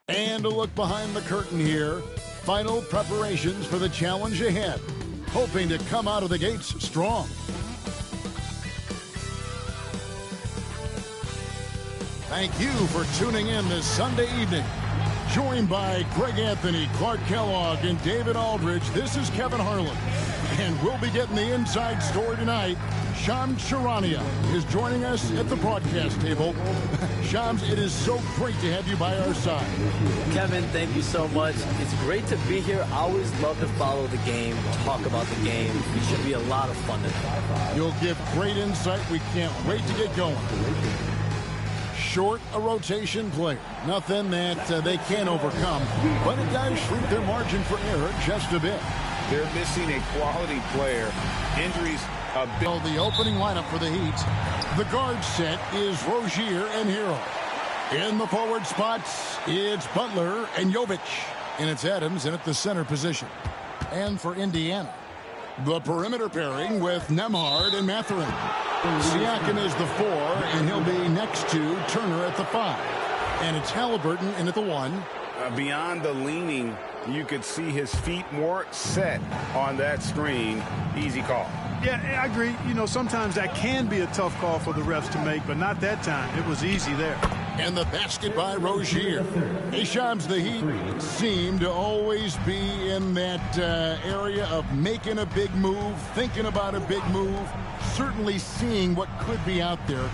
And a look behind the curtain here. Final preparations for the challenge ahead. Hoping to come out of the gates strong. Thank you for tuning in this Sunday evening. Joined by Greg Anthony, Clark Kellogg, and David Aldridge, this is Kevin Harlan. And we'll be getting the inside story tonight. Shams Charania is joining us at the broadcast table. Shams, it is so great to have you by our side. Kevin, thank you so much. It's great to be here. I always love to follow the game, talk about the game. It should be a lot of fun tonight. You'll give great insight. We can't wait to get going. Short a rotation player. Nothing that they can't overcome, but it does shrink their margin for error just a bit. They're missing a quality player. Injuries a bit. So the opening lineup for the Heat. The guard set is Rozier and Hero. In the forward spots, it's Butler and Jovic. And it's Adams in at the center position. And for Indiana, the perimeter pairing with Nembhard and Mathurin. Siakam is the 4, and he'll be next to Turner at the 5. And it's Halliburton in at the 1. Beyond the leaning, you could see his feet more set on that screen. Easy call. Yeah, I agree. You know, sometimes that can be a tough call for the refs to make, but not that time. It was easy there. And the basket by Rozier. Shams, the Heat seem to always be in that area of making a big move, thinking about a big move, certainly seeing what could be out there.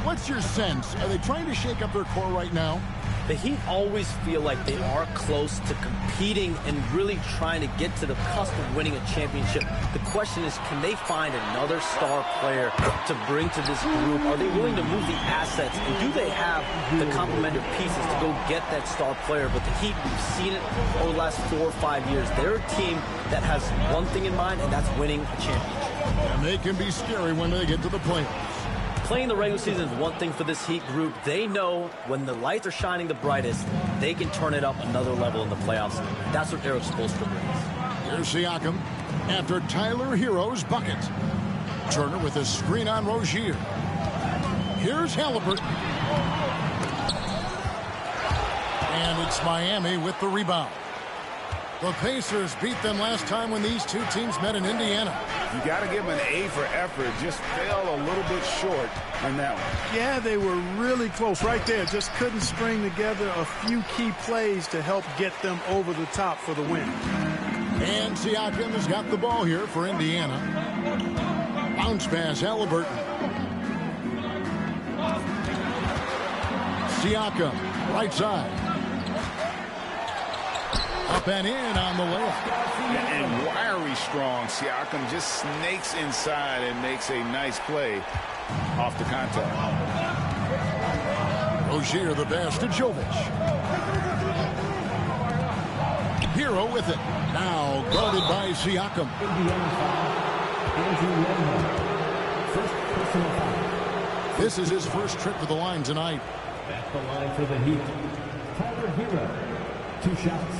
What's your sense? Are they trying to shake up their core right now? The Heat always feel like they are close to competing and really trying to get to the cusp of winning a championship. The question is, can they find another star player to bring to this group? Are they willing to move the assets? And do they have the complementary pieces to go get that star player? But the Heat, we've seen it over the last 4 or 5 years. They're a team that has one thing in mind, and that's winning a championship. And they can be scary when they get to the playoffs. Playing the regular season is one thing for this Heat group. They know when the lights are shining the brightest, they can turn it up another level in the playoffs. That's what Eric Spoelstra brings. Here's Siakam after Tyler Hero's bucket. Turner with a screen on Rozier. Here's Halliburton. And it's Miami with the rebound. The Pacers beat them last time when these two teams met in Indiana. You got to give them an A for effort. Just fell a little bit short on that one. Yeah, they were really close right there. Just couldn't string together a few key plays to help get them over the top for the win. And Siakam has got the ball here for Indiana. Bounce pass, Halliburton. Siakam, right side. Up and in on the layup. And wiry strong. Siakam just snakes inside and makes a nice play off the contact. Rozier the pass to Jovic. Hero with it. Now guarded by Siakam. This is his first trip to the line tonight. At the line for the Heat, Tyler Hero. 2 shots.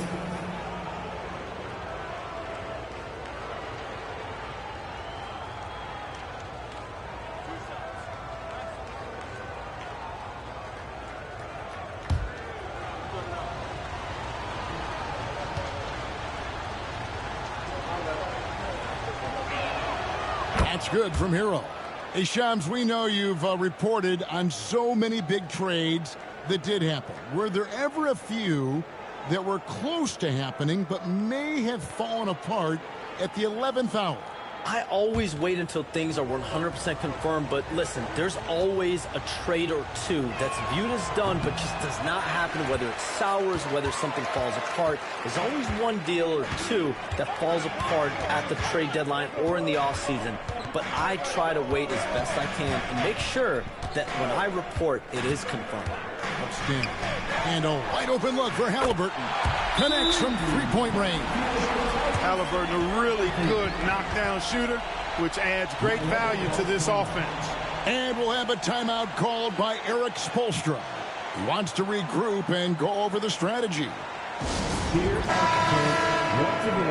That's good from Hero. Hey, Shams, we know you've reported on so many big trades that did happen. Were there ever a few that were close to happening but may have fallen apart at the 11th hour? I always wait until things are 100% confirmed, but listen, there's always a trade or two that's viewed as done but just does not happen, whether it sours, whether something falls apart. There's always one deal or two that falls apart at the trade deadline or in the offseason. But I try to wait as best I can and make sure that when I report, it is confirmed. Outstanding. And a wide open look for Halliburton. Connects from three-point range. Halliburton, a really good knockdown shooter, which adds great value to this offense. And we'll have a timeout called by Eric Spoelstra. He wants to regroup and go over the strategy.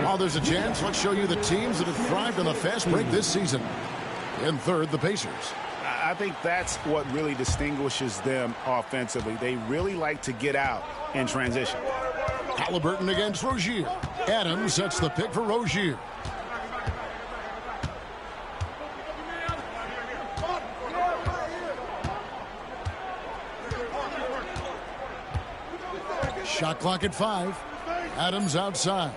While there's a chance, let's show you the teams that have thrived on the fast break this season. In third, the Pacers. I think that's what really distinguishes them offensively. They really like to get out in transition. Halliburton against Rozier. Adams sets the pick for Rozier. Shot clock at 5. Adams outside.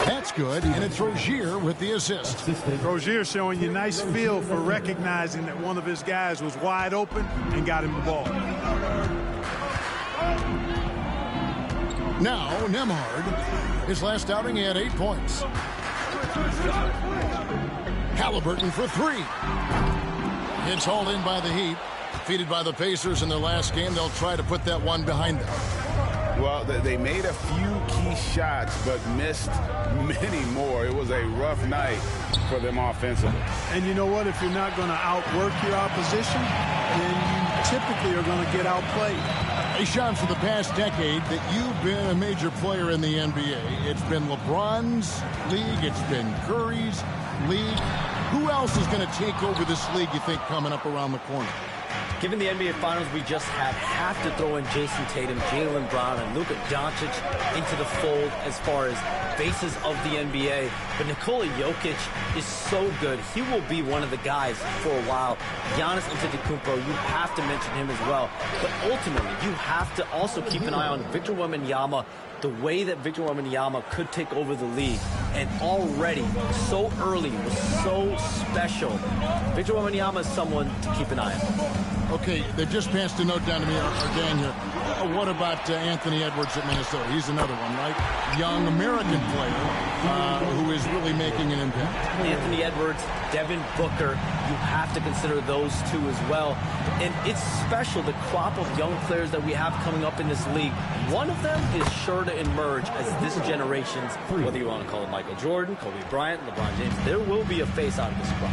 That's good, and it's Rozier with the assist. Rozier showing you nice feel for recognizing that one of his guys was wide open and got him the ball. Now, Nembhard. His last outing, he had 8 points. Halliburton for 3. It's hauled in by the Heat. Defeated by the Pacers in their last game, they'll try to put that one behind them. Well, they made a few key shots, but missed many more. It was a rough night for them offensively. And you know what? If you're not going to outwork your opposition, then you typically are going to get outplayed. Hey, Sean, for the past decade that you've been a major player in the NBA, it's been LeBron's league, it's been Curry's league. Who else is going to take over this league, you think, coming up around the corner? Given the NBA Finals we just had, have to throw in Jason Tatum, Jaylen Brown, and Luka Doncic into the fold as far as faces of the NBA. But Nikola Jokic is so good. He will be one of the guys for a while. Giannis Antetokounmpo, you have to mention him as well. But ultimately, you have to also keep an eye on Victor Wembanyama, the way that Victor Wembanyama could take over the league, and already so early was so special. Victor Wembanyama is someone to keep an eye on. Okay, they just passed a note down to me, our gang here. What about Anthony Edwards at Minnesota? He's another one, right? Young American player who is really making an impact. Anthony Edwards, Devin Booker, you have to consider those two as well. And it's special, the crop of young players that we have coming up in this league. One of them is sure to emerge as this generation's, whether you want to call it Michael Jordan, Kobe Bryant, LeBron James, there will be a face out of this crop.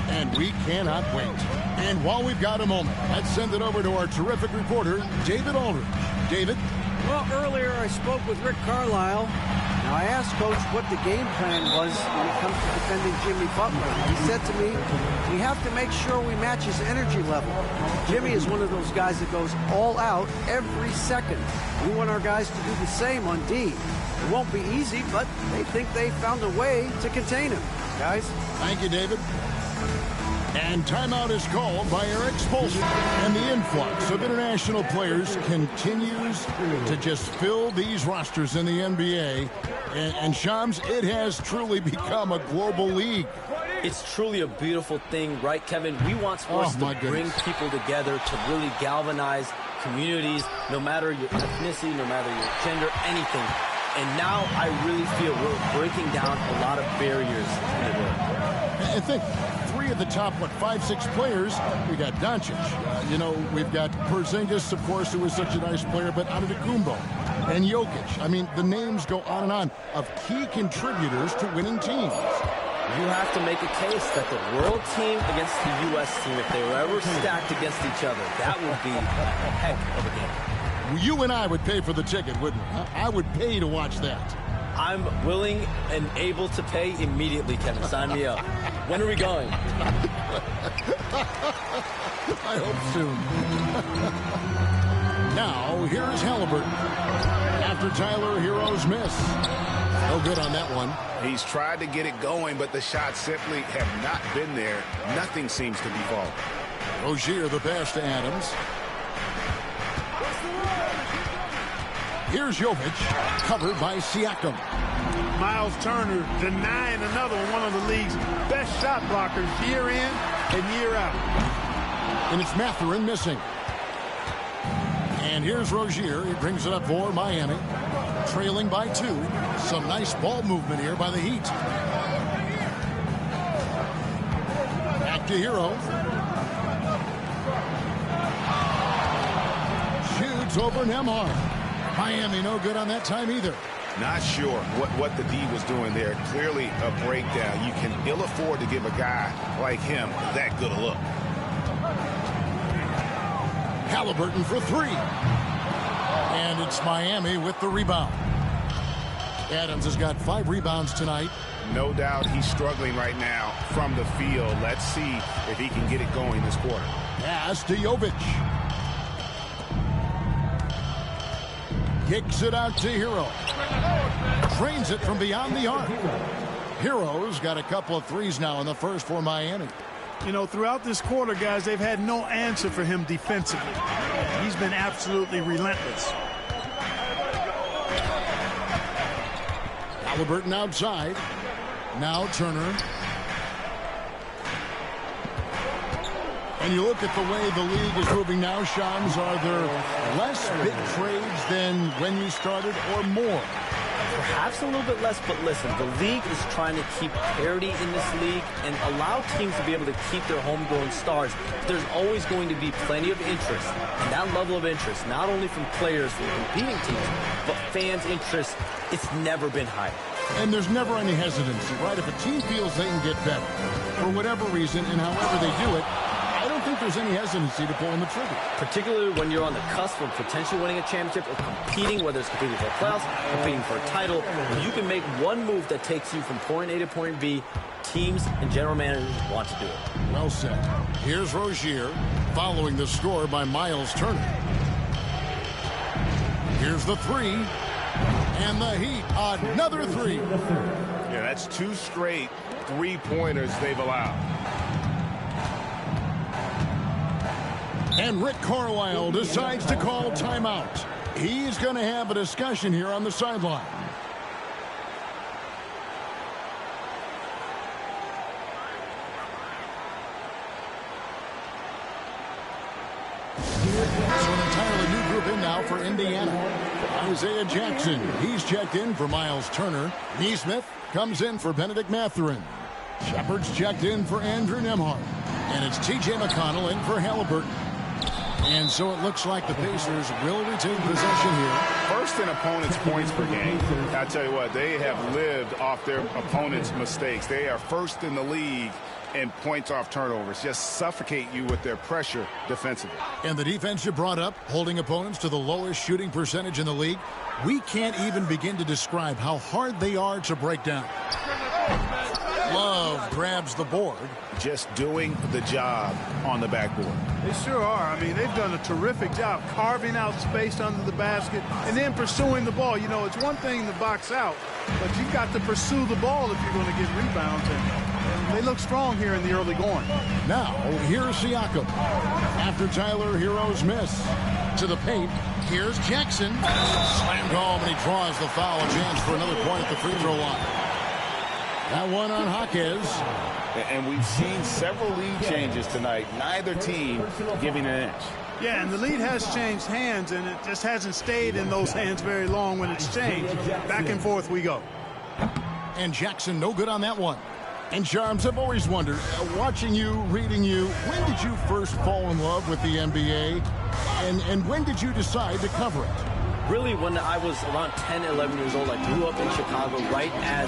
And we cannot wait. And while we've got a moment, let's send it over to our terrific reporter, David Aldridge. David? Well, earlier I spoke with Rick Carlisle. Now, I asked Coach what the game plan was when it comes to defending Jimmy Butler. He said to me, we have to make sure we match his energy level. Jimmy is one of those guys that goes all out every second. We want our guys to do the same on D. It won't be easy, but they think they found a way to contain him. Guys? Thank you, David. And timeout is called by Eric Spoelstra. And the influx of international players continues to just fill these rosters in the NBA. And Shams, it has truly become a global league. It's truly a beautiful thing, right, Kevin? We want sports to bring people together, to really galvanize communities, no matter your ethnicity, no matter your gender, anything. And now I really feel we're breaking down a lot of barriers in the world. I think three of the top, 5-6 players, we got Doncic. We've got Porzingis, of course, who is such a nice player, but Antetokounmpo and Jokic. I mean, the names go on and on of key contributors to winning teams. You have to make a case that the world team against the U.S. team, if they were ever stacked against each other, that would be a heck of a game. You and I would pay for the ticket, wouldn't we? I would pay to watch that. I'm willing and able to pay immediately, Kevin. Sign me up. When are we going? I hope soon. Now, here's Halliburton. After Tyler Hero's miss. No good on that one. He's tried to get it going, but the shots simply have not been there. Nothing seems to be falling. Rozier, the pass to Adams. Here's Jovic, covered by Siakam. Miles Turner denying another one of the league's best shot blockers year in and year out. And it's Mathurin missing. And here's Rozier. He brings it up for Miami. Trailing by 2. Some nice ball movement here by the Heat. Back to Hero. Shoots over Nembhard. Miami no good on that time either. Not sure what the D was doing there. Clearly a breakdown. You can ill afford to give a guy like him that good a look. Halliburton for 3. And it's Miami with the rebound. Adams has got 5 rebounds tonight. No doubt he's struggling right now from the field. Let's see if he can get it going this quarter. Pass to Jovic. Kicks it out to Hero. Drains it from beyond the arc. Hero's got a couple of threes now in the first for Miami. You know, throughout this quarter, guys, they've had no answer for him defensively. He's been absolutely relentless. Halliburton outside. Now Turner. And you look at the way the league is moving now, Shams, are there less big trades than when you started or more? Perhaps a little bit less, but listen, the league is trying to keep parity in this league and allow teams to be able to keep their homegrown stars. But there's always going to be plenty of interest, and that level of interest, not only from players from competing teams, but fans' interest, it's never been higher. And there's never any hesitancy, right? If a team feels they can get better, for whatever reason, and however they do it, I don't think there's any hesitancy to pulling the trigger. Particularly when you're on the cusp of potentially winning a championship or competing, whether it's competing for a playoffs, competing for a title. You can make one move that takes you from point A to point B. Teams and general managers want to do it. Well said. Here's Rozier following the score by Miles Turner. Here's the three. And the Heat, another three. Yeah, that's 2 straight three-pointers they've allowed. And Rick Carlisle decides to call timeout. He's going to have a discussion here on the sideline. So an entirely new group in now for Indiana. Isaiah Jackson, he's checked in for Miles Turner. Nesmith comes in for Benedict Mathurin. Shepard's checked in for Andrew Nembhard. And it's T.J. McConnell in for Halliburton. And so it looks like the Pacers will retain possession here. First in opponents' points per game. I tell you what, they have lived off their opponents' mistakes. They are first in the league in points off turnovers. Just suffocate you with their pressure defensively. And the defense you brought up, holding opponents to the lowest shooting percentage in the league. We can't even begin to describe how hard they are to break down. Love grabs the board. Just doing the job on the backboard. They sure are. I mean, they've done a terrific job carving out space under the basket and then pursuing the ball. You know, it's one thing to box out, but you've got to pursue the ball if you're going to get rebounds. And they look strong here in the early going. Now, here's Siakam. After Tyler Hero's miss. To the paint. Here's Jackson. Slammed home, and he draws the foul. A chance for another point at the free throw line. That one on Jaquez. And we've seen several lead changes tonight. Neither team giving an inch. Yeah, and the lead has changed hands, and it just hasn't stayed in those hands very long when it's changed. Back and forth we go. And Jackson no good on that one. And Charms, I've always wondered, watching you, reading you, when did you first fall in love with the NBA? And when did you decide to cover it? Really, when I was around 10, 11 years old, I grew up in Chicago right as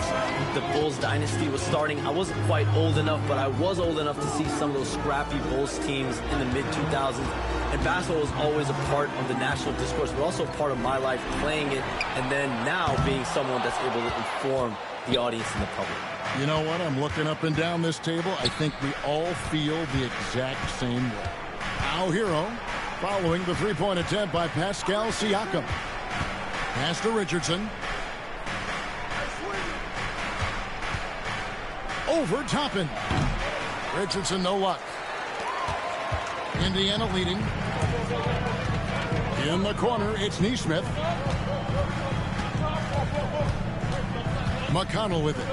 the Bulls dynasty was starting. I wasn't quite old enough, but I was old enough to see some of those scrappy Bulls teams in the mid-2000s. And basketball was always a part of the national discourse, but also part of my life playing it, and then now being someone that's able to inform the audience and the public. You know what? I'm looking up and down this table. I think we all feel the exact same way. Now Hero, following the three-point attempt by Pascal Siakam. Pass to Richardson. Over Toppin. Richardson, no luck. Indiana leading. In the corner, it's Nesmith. McConnell with it.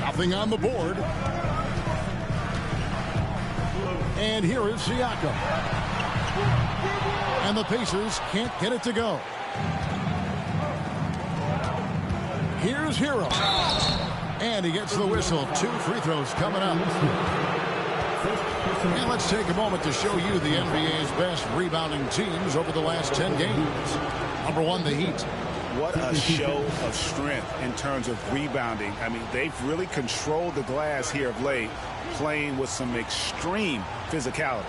Nothing on the board. And here is Siakam. And the Pacers can't get it to go. Here's Hero. And he gets the whistle. 2 free throws coming up. And let's take a moment to show you the NBA's best rebounding teams over the last 10 games. Number 1, the Heat. What a show of strength in terms of rebounding. I mean, they've really controlled the glass here of late, playing with some extreme physicality.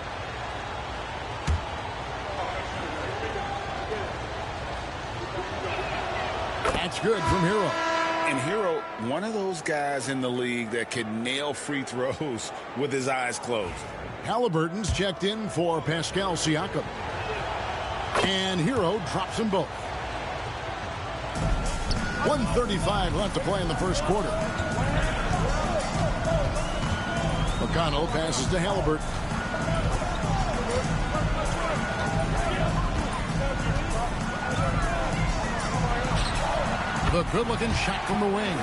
That's good from Hero. And Hero, one of those guys in the league that can nail free throws with his eyes closed. Halliburton's checked in for Pascal Siakam. And Hero drops them both. 1:35 left to play in the first quarter. McConnell passes to Halliburton. The good-looking shot from the wing.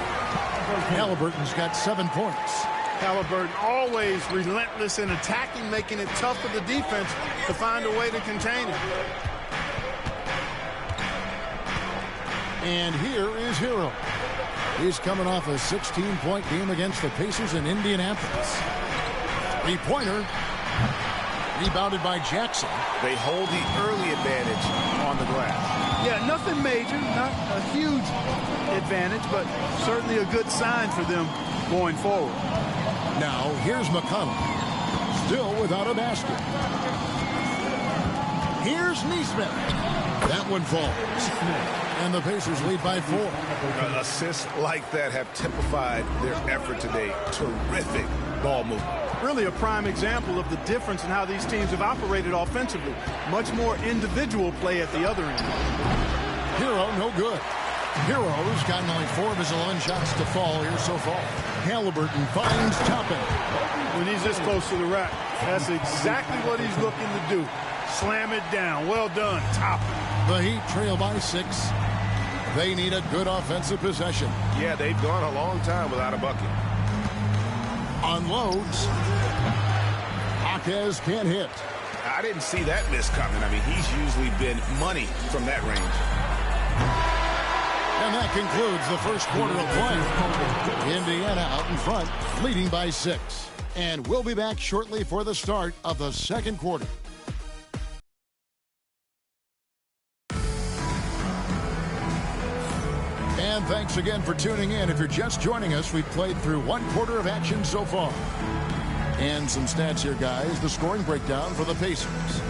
Halliburton's got 7 points. Halliburton always relentless in attacking, making it tough for the defense to find a way to contain it. And here is Hero. He's coming off a 16-point game against the Pacers in Indianapolis. Three-pointer. Rebounded by Jackson. They hold the early advantage on the glass. Yeah, nothing major, not a huge advantage, but certainly a good sign for them going forward. Now, here's McConnell. Still without a basket. Here's Nesmith. That one falls. And the Pacers lead by 4. Assists like that have typified their effort today. Terrific ball movement. Really a prime example of the difference in how these teams have operated offensively. Much more individual play at the other end. Hero, no good. Hero's gotten only 4 of his 11 shots to fall here so far. Halliburton finds Toppin. When he's this close to the rack, that's exactly what he's looking to do. Slam it down. Well done, Toppin. The Heat trail by 6. They need a good offensive possession. Yeah, they've gone a long time without a bucket. Unloads. Jaquez can't hit. I didn't see that miss coming. I mean, he's usually been money from that range. And that concludes the first quarter of play. Indiana out in front, leading by 6. And we'll be back shortly for the start of the second quarter. And thanks again for tuning in. If you're just joining us, we've played through 1 quarter of action so far. And some stats here, guys. The scoring breakdown for the Pacers.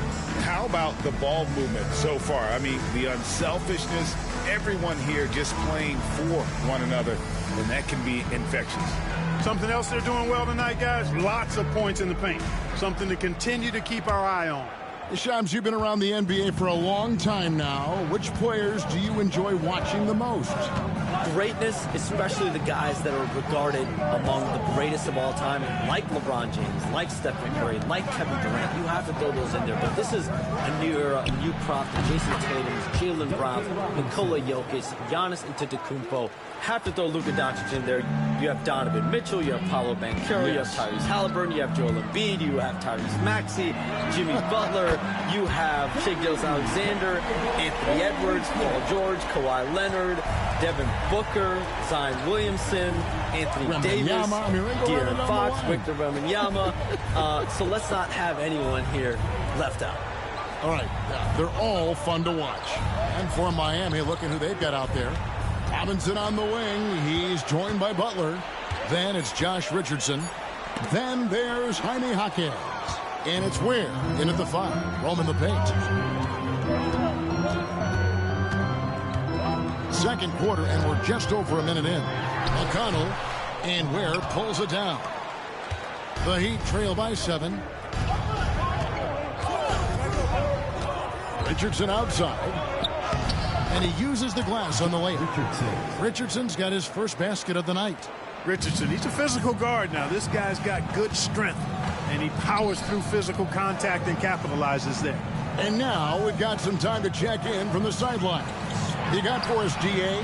How about the ball movement so far? I mean, the unselfishness, everyone here just playing for one another, and that can be infectious. Something else they're doing well tonight, guys? Lots of points in the paint. Something to continue to keep our eye on. Shams, you've been around the NBA for a long time now. Which players do you enjoy watching the most? Greatness, especially the guys that are regarded among the greatest of all time, like LeBron James, like Stephen Curry, like Kevin Durant. You have to throw those in there. But this is a new era, a new crop. Jason Tatum, Jaylen Brown, Nikola Jokic, Giannis Antetokounmpo. Have to throw Luka Doncic in there. You have Donovan Mitchell, you have Paolo Banchero, you have Tyrese Halliburton, you have Joel Embiid, you have Tyrese Maxey, Jimmy Butler, you have Shai Gilgeous-Alexander, Anthony Edwards, Paul George, Kawhi Leonard, Devin Booker, Zion Williamson, Anthony Davis, De'Aaron Fox, Victor Wembanyama. So let's not have anyone here left out. All right, they're all fun to watch. And for Miami, look at who they've got out there. Robinson on the wing. He's joined by Butler. Then it's Josh Richardson. Then there's Jaime Jaquez. And it's Ware in at the 5. Roaming the paint. Second quarter, and we're just over a minute in. McConnell and Ware pulls it down. The Heat trail by 7. Richardson outside. And he uses the glass on the layup. Richardson's got his first basket of the night. Richardson, he's a physical guard now. This guy's got good strength, and he powers through physical contact and capitalizes there. And now we've got some time to check in from the sidelines. You got for us, D.A.?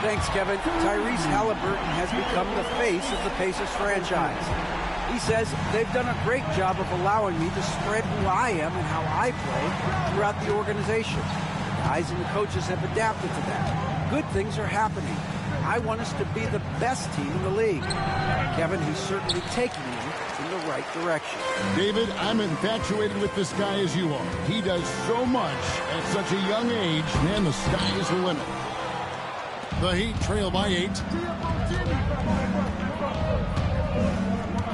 Thanks, Kevin. Tyrese Halliburton has become the face of the Pacers franchise. He says they've done a great job of allowing me to spread who I am and how I play throughout the organization. Guys and the coaches have adapted to that. Good things are happening. I want us to be the best team in the league. Kevin, he's certainly taking me in the right direction. David, I'm infatuated with this guy as you are. He does so much at such a young age. Man, the sky is the limit. The Heat trail by 8.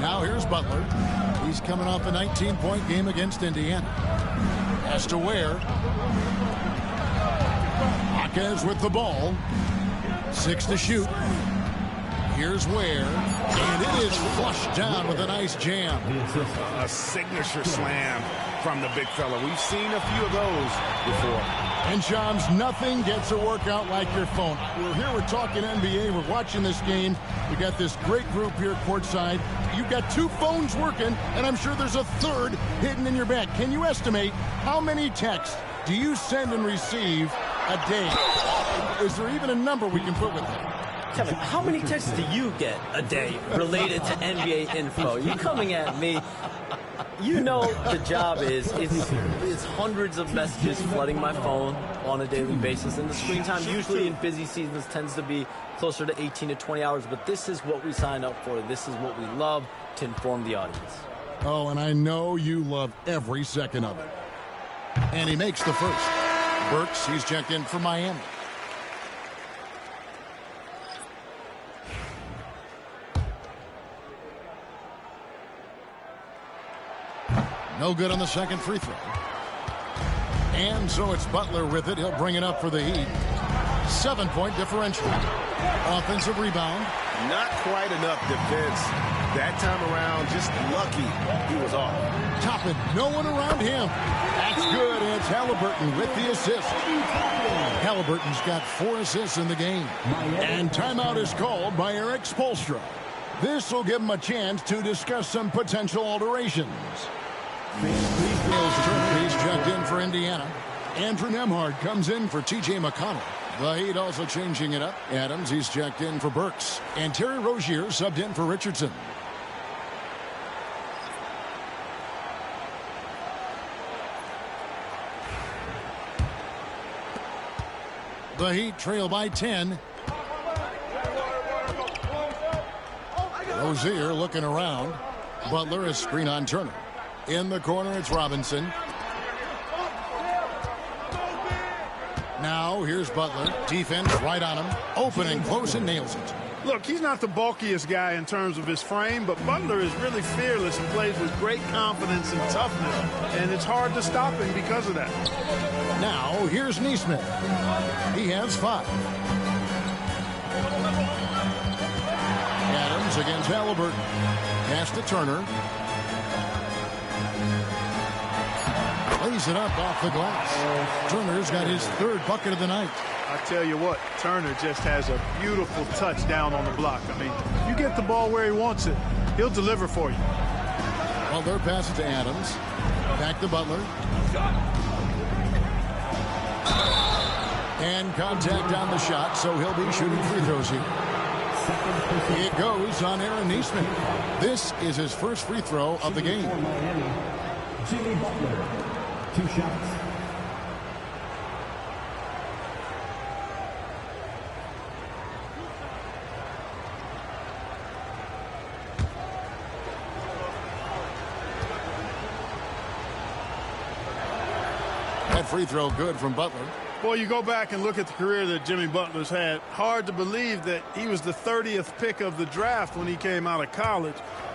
Now here's Butler. He's coming off a 19-point game against Indiana. Has to Ware. Jaquez with the ball. 6 to shoot. Here's Ware, and it is flushed down with a nice jam. A signature slam from the big fella. We've seen a few of those before. And Shams, nothing gets a workout like your phone. We're here, we're talking NBA, we're watching this game. We got this great group here courtside. You've got 2 phones working, and I'm sure there's a third hidden in your bag. Can you estimate how many texts do you send and receive a day? Is there even a number we can put with that? Kevin, how many texts do you get a day related to NBA info? You coming at me? You know the job is it's hundreds of messages flooding my phone on a daily basis, and the screen time usually in busy seasons tends to be closer to 18 to 20 hours, but this is what we signed up for. This is what we love, to inform the audience. Oh, and I know you love every second of it. And he makes the first. Burks, he's checked in for Miami. No good on the second free throw. And so it's Butler with it. He'll bring it up for the Heat. 7-point differential. Offensive rebound. Not quite enough defense that time around. Just lucky he was off. Toppin, no one around him. That's good, and it's Halliburton with the assist. Halliburton's got 4 assists in the game. And timeout is called by Eric Spoelstra. This will give him a chance to discuss some potential alterations. He's checked in for Indiana. Andrew Nembhard comes in for T.J. McConnell. The Heat also changing it up. Adams, he's checked in for Burks. And Terry Rozier subbed in for Richardson. The Heat trail by 10. Rozier looking around. Butler is screen on Turner. In the corner, it's Robinson. Now, here's Butler. Defense right on him. Open and close and nails it. Look, he's not the bulkiest guy in terms of his frame, but Butler is really fearless and plays with great confidence and toughness. And it's hard to stop him because of that. Now, here's Neesmith. He has 5. Adams against Halliburton. Pass to Turner. Lays it up off the glass. Turner's got his 3rd bucket of the night. I tell you what, Turner just has a beautiful touch down on the block. I mean, you get the ball where he wants it, he'll deliver for you. Butler passes to Adams. Back to Butler. And contact on the shot, so he'll be shooting free throws here. It goes on Aaron Neesmith. This is his first free throw of the game. Jimmy Butler, 2 shots. That free throw good from Butler. Boy, you go back and look at the career that Jimmy Butler's had. Hard to believe that he was the 30th pick of the draft when he came out of college.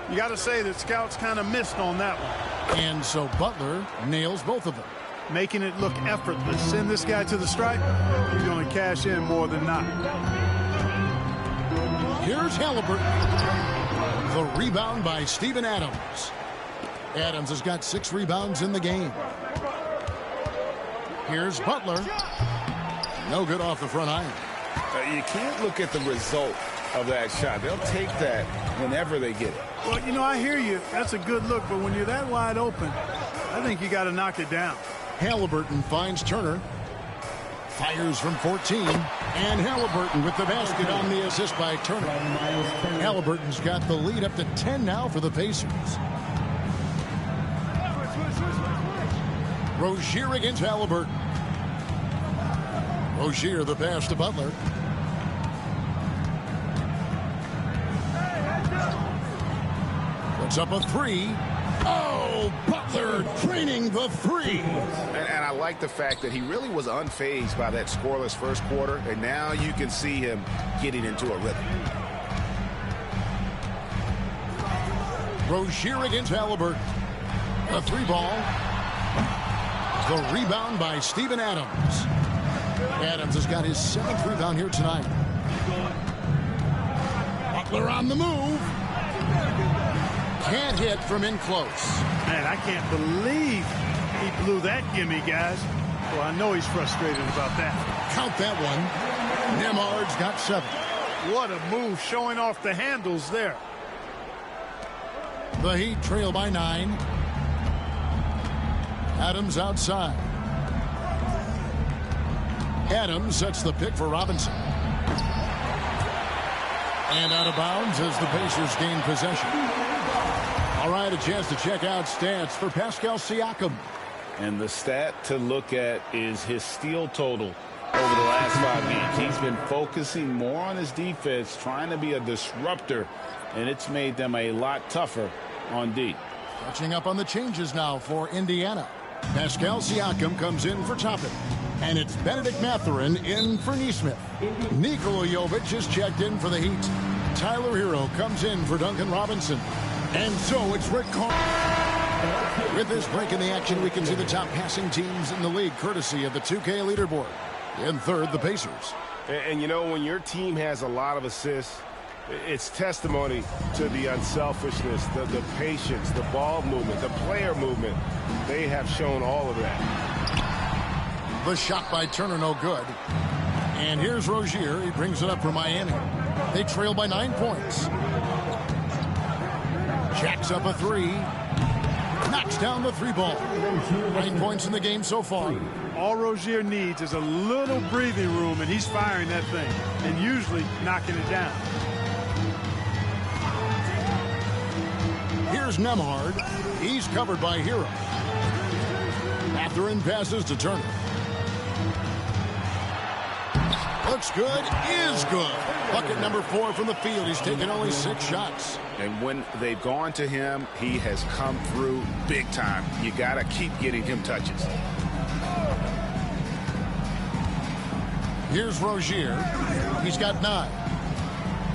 You got to say that scouts kind of missed on that one. And so Butler nails both of them. Making it look effortless. Send this guy to the stripe, he's going to cash in more than not. Here's Halliburton. The rebound by Steven Adams. Adams has got 6 rebounds in the game. Here's Butler. No good off the front iron. You can't look at the result of that shot. They'll take that whenever they get it. Well, you know, I hear you. That's a good look, but when you're that wide open, I think you got to knock it down. Halliburton finds Turner. Fires from 14. And Halliburton with the basket on the assist by Turner. Halliburton's got the lead up to 10 now for the Pacers. Rozier against Halliburton. Rozier the pass to Butler. Puts up a 3. Oh, Butler training the 3. And I like the fact that he really was unfazed by that scoreless first quarter, and now you can see him getting into a rhythm. Rozier against Halliburton. A 3 ball. The rebound by Steven Adams. Adams has got his 7th rebound here tonight. Butler on the move. Can't hit from in close. Man, I can't believe he blew that gimme, guys. Well, I know he's frustrated about that. Count that one. Nemhard's got 7. What a move, showing off the handles there. The Heat trail by 9. Adams outside. Adams sets the pick for Robinson. And out of bounds as the Pacers gain possession. All right, a chance to check out stats for Pascal Siakam. And the stat to look at is his steal total over the last 5 games. He's been focusing more on his defense, trying to be a disruptor, and it's made them a lot tougher on D. Catching up on the changes now for Indiana. Pascal Siakam comes in for Toppin. And it's Benedict Mathurin in for Nesmith. Nikola Jovic is checked in for the Heat. Tyler Hero comes in for Duncan Robinson. And so it's Rick Carlisle. With this break in the action, we can see the top passing teams in the league, courtesy of the 2K leaderboard. In third, the Pacers. And you know, when your team has a lot of assists, it's testimony to the unselfishness, the patience, the ball movement, the player movement. They have shown all of that. The shot by Turner, no good. And here's Rozier. He brings it up for Miami. They trail by 9 points. Jacks up a 3. Knocks down the 3 ball. 9 points in the game so far. All Rozier needs is a little breathing room, and he's firing that thing, and usually knocking it down. Here's Nemhard. He's covered by Hero. Mathurin passes to Turner. Looks good, is good. Bucket number 4 from the field. He's taken only 6 shots. And when they've gone to him, he has come through big time. You got to keep getting him touches. Here's Rozier. He's got 9.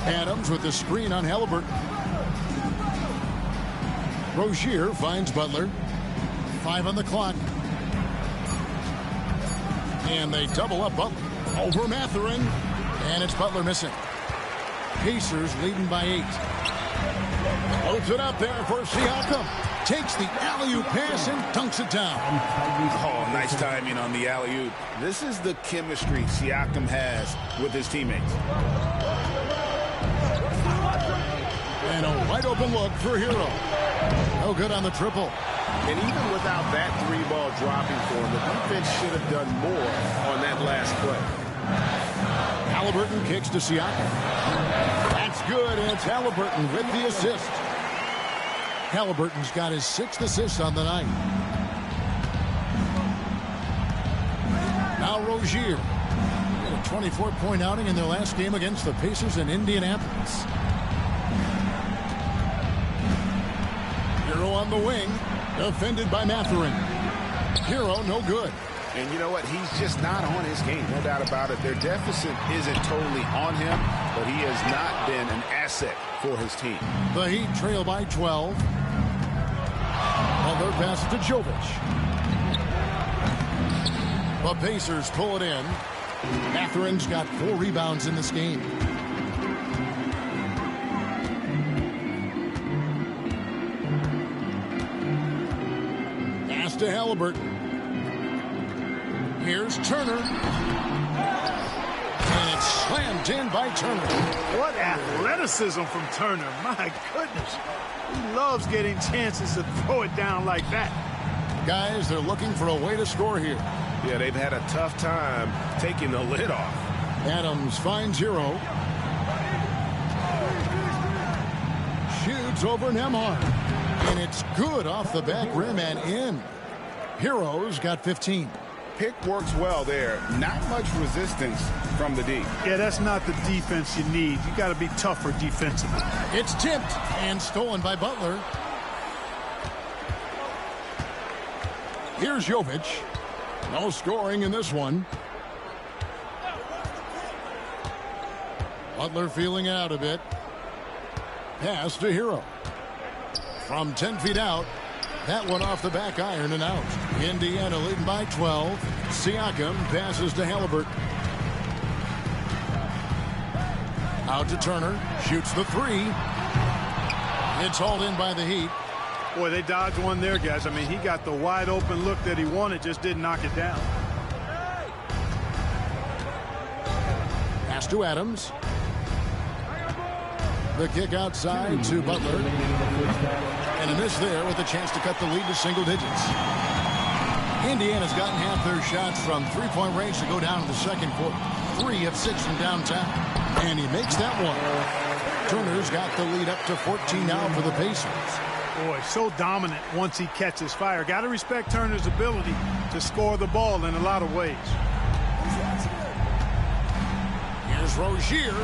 Adams with the screen on Halliburton. Rozier finds Butler. 5 on the clock. And they double up Butler. Over Mathurin. And it's Butler missing. Pacers leading by 8. Loads it up there for Siakam. Takes the alley-oop pass and dunks it down. Oh, nice timing on the alley-oop. This is the chemistry Siakam has with his teammates. And a wide open look for Hero. No good on the triple. And even without that 3-ball dropping for him, the defense should have done more on that last play. Halliburton kicks to Siakam. That's good, and it's Halliburton with the assist. Halliburton's got his 6th assist on the night. Now Rozier. Had a 24-point outing in their last game against the Pacers in Indianapolis. Hero on the wing. Defended by Mathurin. Hero, no good. And you know what? He's just not on his game. No doubt about it. Their deficit isn't totally on him, but he has not been an asset for his team. The Heat trail by 12. Butler passes to Jovic. The Pacers pull it in. Mathurin's got 4 rebounds in this game. Pass to Halliburton. Here's Turner. And it's slammed in by Turner. What athleticism from Turner. My goodness. He loves getting chances to throw it down like that. Guys, they're looking for a way to score here. Yeah, they've had a tough time taking the lid off. Adams finds Hero. Shoots over Nemhard. And it's good off the back rim and in. Hero's got 15. Pick works well there. Not much resistance from the D. Yeah, that's not the defense you need. You got to be tougher defensively. It's tipped and stolen by Butler. Here's Jovic. No scoring in this one. Butler feeling out a bit. Pass to Hero. From 10 feet out. That one off the back iron and out. Indiana leading by 12. Siakam passes to Halliburton. Out to Turner. Shoots the three. It's hauled in by the Heat. Boy, they dodged one there, guys. I mean, he got the wide open look that he wanted, just didn't knock it down. Pass to Adams. The kick outside to Butler. And a miss there with a chance to cut the lead to single digits. Indiana's gotten half their shots from three-point range to go down to the second quarter. 3 of 6 from downtown. And he makes that one. Turner's got the lead up to 14 now for the Pacers. Boy, so dominant once he catches fire. Got to respect Turner's ability to score the ball in a lot of ways. Here's Rozier.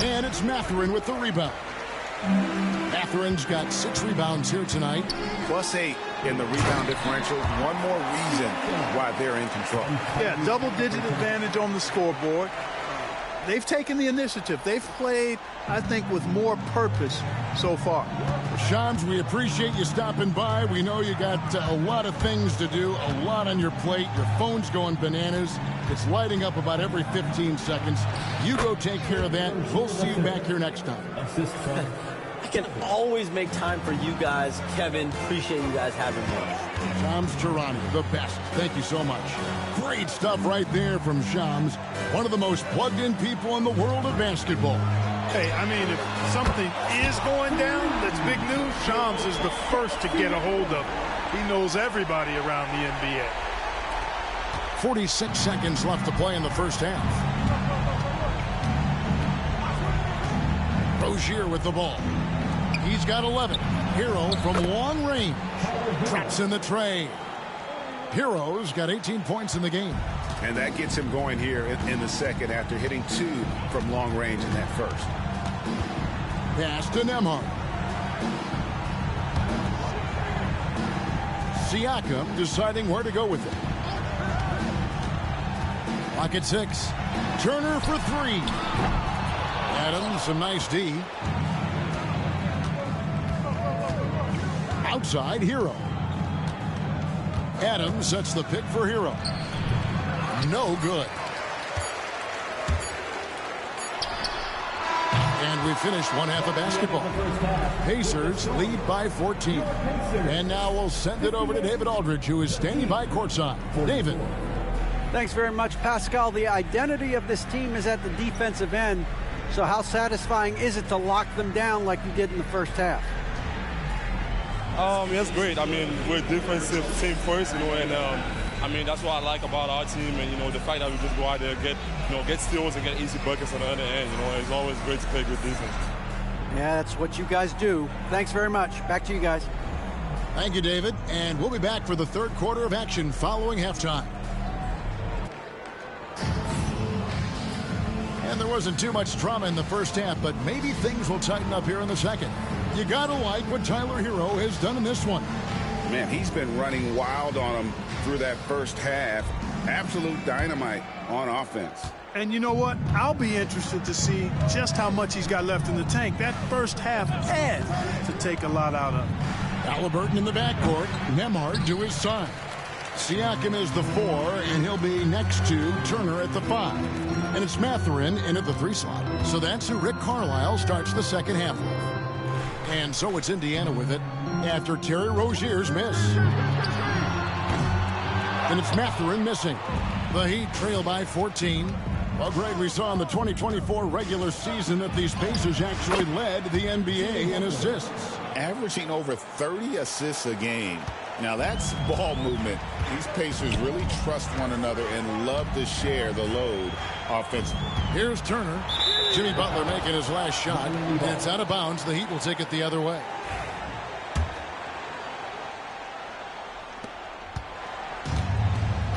And it's Mathurin with the rebound. Mathurin's got 6 rebounds here tonight. +8 in the rebound differential. One more reason why they're in control. Yeah, double-digit advantage on the scoreboard. They've taken the initiative. They've played, I think, with more purpose so far. Shams, we appreciate you stopping by. We know you got a lot of things to do, a lot on your plate. Your phone's going bananas. It's lighting up about every 15 seconds. You go take care of that. We'll see you back here next time. I can always make time for you guys. Kevin, appreciate you guys having me. Shams Charania, the best. Thank you so much. Great stuff right there from Shams, one of the most plugged-in people in the world of basketball. Hey, I mean, if something is going down that's big news, Shams is the first to get a hold of it. He knows everybody around the NBA. 46 seconds left to play in the first half. Rozier with the ball. He's got 11. Hero from long range. Traps in the tray. Hero's got 18 points in the game. And that gets him going here in the second after hitting 2 from long range in that first. Pass to Nembhard. Siakam deciding where to go with it. Clock at 6. Turner for 3. Adams, some nice D. Outside, Hero. Adams sets the pick for Hero. No good. And we finished one half of basketball. Pacers lead by 14. And now we'll send it over to David Aldridge, who is standing by courtside. David. Thanks very much, Pascal. The identity of this team is at the defensive end. So how satisfying is it to lock them down like you did in the first half? It's great. I mean, we're a defensive team first, and I mean, that's what I like about our team, and the fact that we just go out there, get steals and get easy buckets on the other end. It's always great to play good defense. Yeah, that's what you guys do. Thanks very much. Back to you guys. Thank you, David. And we'll be back for the third quarter of action following halftime. And there wasn't too much drama in the first half, but maybe things will tighten up here in the second. You got to like what Tyler Hero has done in this one. Man, he's been running wild on him through that first half. Absolute dynamite on offense. And you know what? I'll be interested to see just how much he's got left in the tank. That first half had to take a lot out of him. Halliburton in the backcourt. Nembhard to his side. Siakam is the 4, and he'll be next to Turner at the 5. And it's Mathurin in at the 3 slot. So that's who Rick Carlisle starts the second half with. And so it's Indiana with it after Terry Rozier's miss. And it's Mathurin missing. The Heat trail by 14. Well, Greg, we saw in the 2024 regular season that these Pacers actually led the NBA in assists. Averaging over 30 assists a game. Now, that's ball movement. These Pacers really trust one another and love to share the load offensively. Here's Turner. Jimmy Butler making his last shot. And it's out of bounds. The Heat will take it the other way.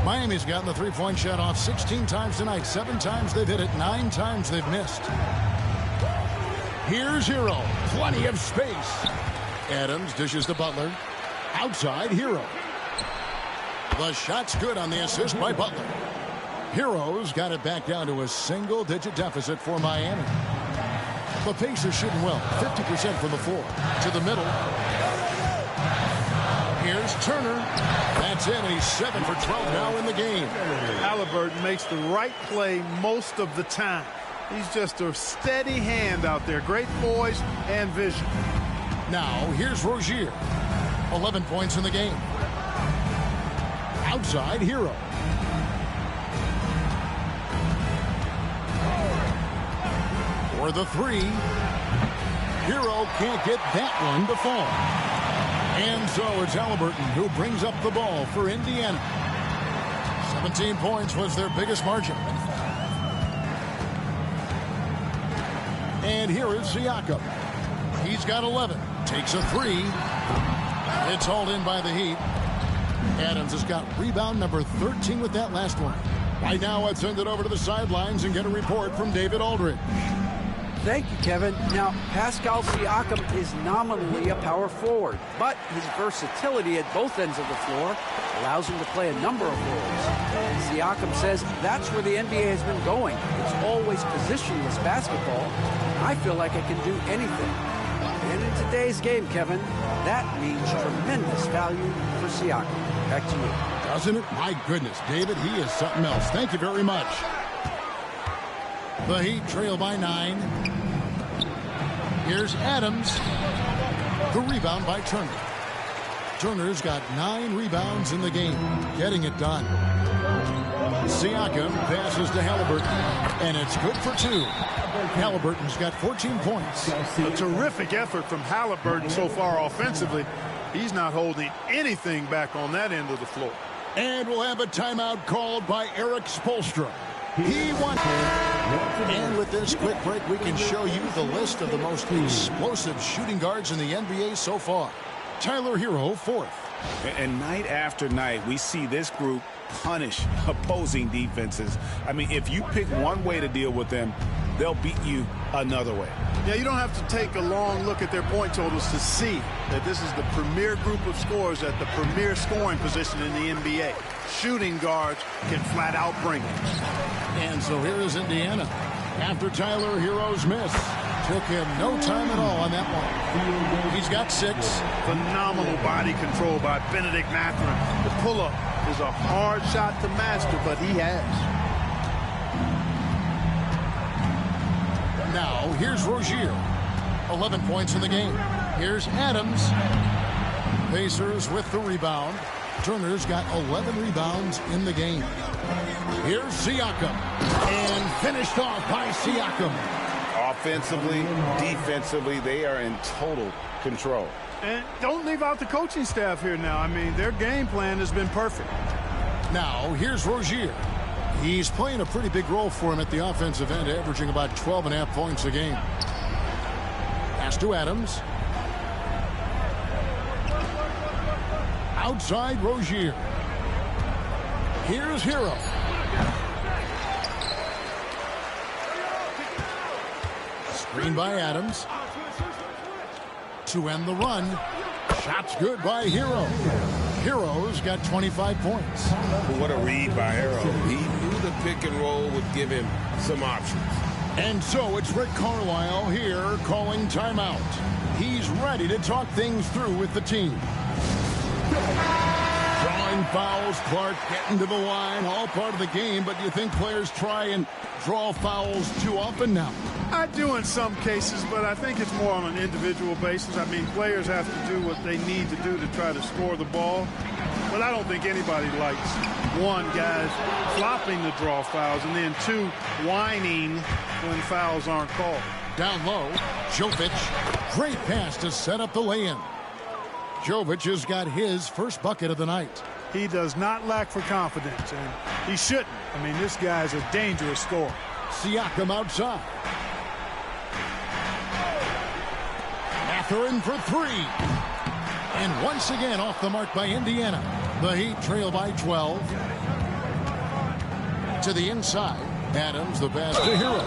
Miami's gotten the three-point shot off 16 times tonight. 7 times they've hit it. 9 times they've missed. Here's Hero. Plenty of space. Adams dishes to Butler. Outside, Hero. The shot's good on the assist by Butler. Hero's got it back down to a single-digit deficit for Miami. The Pacers shooting well. 50% from the floor. To the middle. Here's Turner. That's it. He's 7 for 12 now in the game. Halliburton makes the right play most of the time. He's just a steady hand out there. Great poise and vision. Now, here's Rozier. 11 points in the game. Outside, Hero. For the three. Hero can't get that one to fall. And so it's Halliburton who brings up the ball for Indiana. 17 points was their biggest margin. And here is Siakam. He's got 11. Takes a three. It's hauled in by the Heat. Adams has got rebound number 13 with that last one. Right now, let's send it over to the sidelines and get a report from David Aldridge. Thank you, Kevin. Now, Pascal Siakam is nominally a power forward, but his versatility at both ends of the floor allows him to play a number of roles. Siakam says that's where the NBA has been going. It's always positionless basketball. I feel like I can do anything. And in today's game, Kevin, that means tremendous value for Siakam. Back to you. Doesn't it? My goodness, David, he is something else. Thank you very much. The Heat trail by 9. Here's Adams. The rebound by Turner. Turner's got 9 rebounds in the game, getting it done. Siakam passes to Halliburton, and it's good for 2. Halliburton's got 14 points. A terrific effort from Halliburton so far offensively. He's not holding anything back on that end of the floor. And we'll have a timeout called by Eric Spoelstra. He won. And with this quick break, we can show you the list of the most explosive shooting guards in the NBA so far. Tyler Hero, 4th. And night after night, we see this group punish opposing defenses. I mean, if you pick one way to deal with them, they'll beat you another way. Yeah, you don't have to take a long look at their point totals to see that this is the premier group of scorers at the premier scoring position in the NBA. Shooting guards can flat out bring it. And so here is Indiana. After Tyler Hero's miss, took him no time at all on that one. He's got 6. Phenomenal body control by Benedict Mathurin. The pull-up is a hard shot to master, but he has. Now, here's Rozier. 11 points in the game. Here's Adams. Pacers with the rebound. Turner's got 11 rebounds in the game. Here's Siakam. And finished off by Siakam. Offensively, defensively, they are in total control. And don't leave out the coaching staff here now. I mean, their game plan has been perfect. Now, here's Rozier. He's playing a pretty big role for him at the offensive end, averaging about 12.5 points a game. Pass to Adams. Outside Rozier. Here's Hero. Screen by Adams. To end the run. Shot's good by Hero. Hero's got 25 points. What a read by Hero. He knew the pick and roll would give him some options. And so it's Rick Carlisle here calling timeout. He's ready to talk things through with the team. Drawing fouls, Clark getting to the line, all part of the game, but do you think players try and draw fouls too often now? I do in some cases, but I think it's more on an individual basis. I mean, players have to do what they need to do to try to score the ball. But I don't think anybody likes, 1, guys flopping the draw fouls, and then 2, whining when fouls aren't called. Down low, Jovic. Great pass to set up the lay-in. Jovic has got his first bucket of the night. He does not lack for confidence, and he shouldn't. I mean, this guy's a dangerous scorer. Siakam outside. Mathurin for 3. And once again off the mark by Indiana. The Heat trail by 12. To the inside. Adams, the pass to Hero.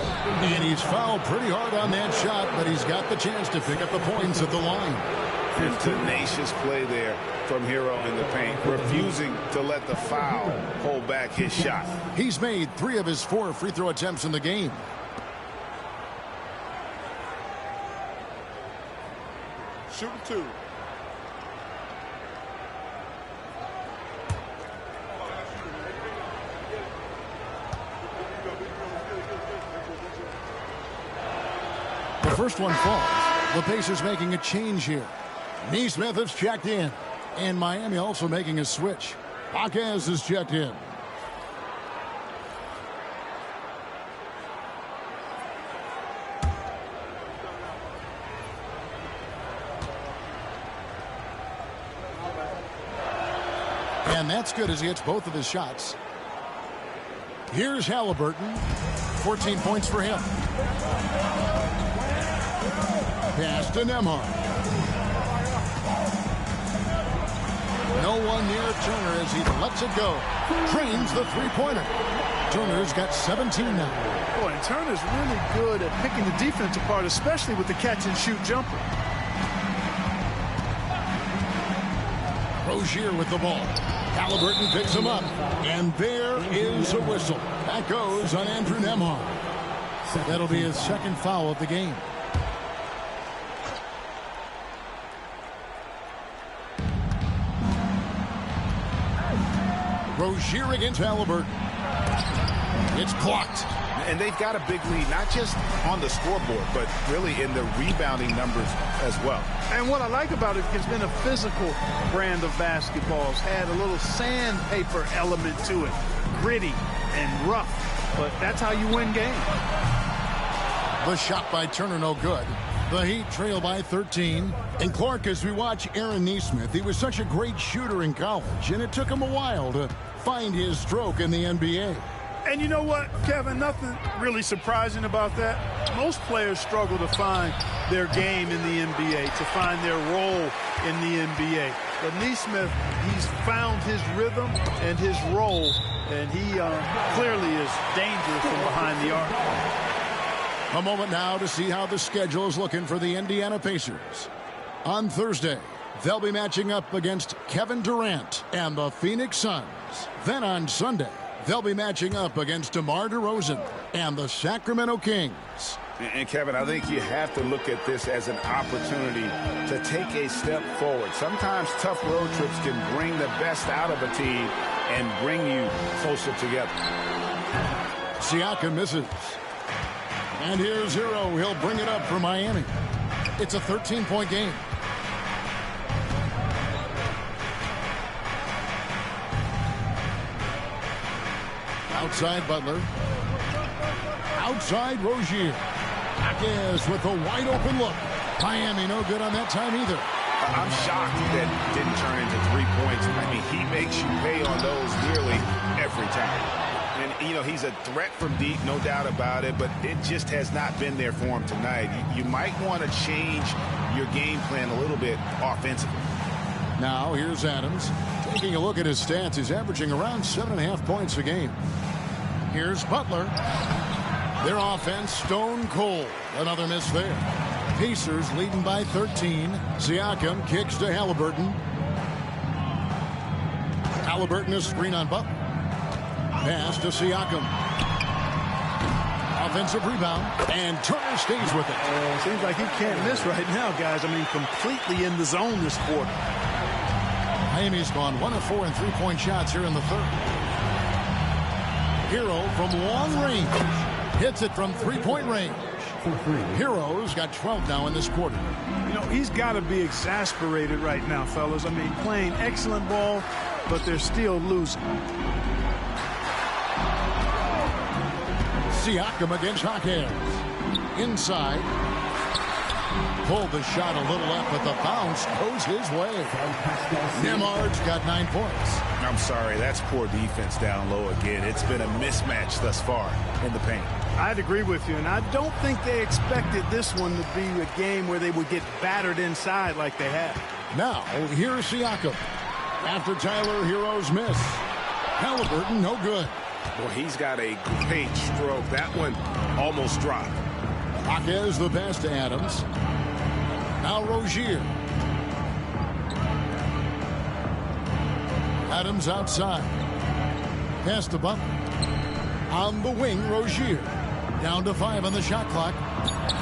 And he's fouled pretty hard on that shot, but he's got the chance to pick up the points at the line. And tenacious play there from Hero in the paint, refusing to let the foul hold back his shot. He's made 3 of his 4 free throw attempts in the game. Shooting 2. first one falls. The Pacers making a change here. Neesmith has checked in. And Miami also making a switch. Jaquez is checked in. And that's good as he hits both of his shots. Here's Halliburton. 14 points for him. Pass to Nembhard. No one near Turner as he lets it go. Drains the three-pointer. Turner's got 17 now. Boy, and Turner's really good at picking the defense apart, especially with the catch-and-shoot jumper. Rozier with the ball. Halliburton picks him up. And there is a whistle. That goes on Andrew Nembhard. That'll be his second foul of the game. Rozier against Halliburton. It's blocked. And they've got a big lead, not just on the scoreboard, but really in the rebounding numbers as well. And what I like about it, it's been a physical brand of basketball. It's had a little sandpaper element to it. Gritty and rough. But that's how you win games. The shot by Turner, no good. The Heat trail by 13. And Clark, as we watch Aaron Neesmith, he was such a great shooter in college, and it took him a while to find his stroke in the NBA. And you know what, Kevin, nothing really surprising about that. Most players struggle to find their game in the NBA, to find their role in the NBA. But Neesmith, he's found his rhythm and his role, and he clearly is dangerous from behind the arc. A moment now to see how the schedule is looking for the Indiana Pacers. On Thursday, they'll be matching up against Kevin Durant and the Phoenix Suns. Then on Sunday, they'll be matching up against DeMar DeRozan and the Sacramento Kings. And Kevin, I think you have to look at this as an opportunity to take a step forward. Sometimes tough road trips can bring the best out of a team and bring you closer together. Siakam misses. And here's Hero. He'll bring it up for Miami. It's a 13-point game. Outside Butler. Outside Rozier. Jaquez with a wide open look. Miami no good on that time either. I'm shocked that didn't turn into 3 points. I mean, he makes you pay on those nearly every time. And, you know, he's a threat from deep, no doubt about it, but it just has not been there for him tonight. You might want to change your game plan a little bit offensively. Now, here's Adams. Taking a look at his stats, he's averaging around 7.5 points a game. Here's Butler. Their offense stone cold. Another miss there. Pacers leading by 13. Siakam kicks to Halliburton. Halliburton is screen on Butler. Pass to Siakam. Offensive rebound, and Turner stays with it. Seems like he can't miss right now, guys. I mean, completely in the zone this quarter. Miami's gone 1 of 4 in three-point shots here in the third. Hero from long range. Hits it from three-point range. Hero's got 12 now in this quarter. You know, he's got to be exasperated right now, fellas. I mean, playing excellent ball, but they're still losing. Siakam against Jaquez. Inside. Pulled the shot a little left, but the bounce goes his way. Nembhard's got 9 points. I'm sorry, that's poor defense down low again. It's been a mismatch thus far in the paint. I'd agree with you, and I don't think they expected this one to be a game where they would get battered inside like they have. Now, here's Siakam. After Tyler Hero's miss. Halliburton, no good. Well, he's got a great stroke. That one almost dropped. Jaquez the pass to Adams. Now Rozier. Adams outside. Pass to Butler. On the wing, Rozier. Down to 5 on the shot clock.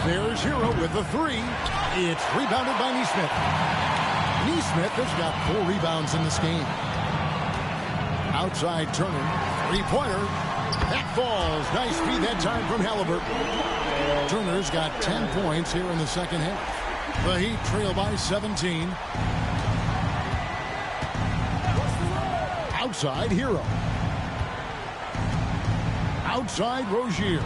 There's Hero with the 3. It's rebounded by Neesmith. Neesmith has got 4 rebounds in this game. Outside Turner. Three-pointer. That falls. Nice feed that time from Halliburton. Turner's got 10 points here in the second half. The Heat trail by 17. Outside Hero. Outside Rozier.